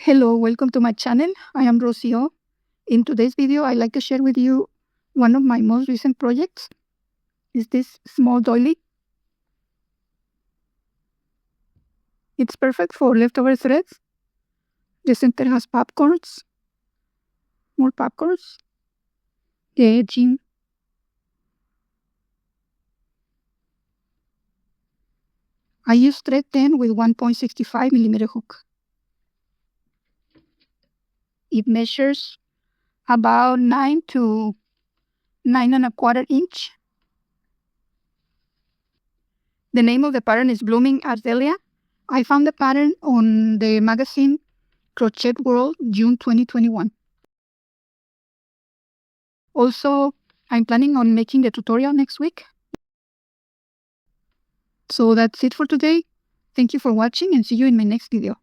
Hello, welcome to my channel. I am Rocio. In today's video, I'd like to share with you one of my most recent projects. Is this small doily. It's perfect for leftover threads. The center has popcorns, more popcorns. The edging. I use thread 10 with 1.65 millimeter hook. It measures about 9 to 9.25 inch. The name of the pattern is Blooming Azalea. I found the pattern on the magazine Crochet World, June 2021. Also, I'm planning on making the tutorial next week. So that's it for today. Thank you for watching and see you in my next video.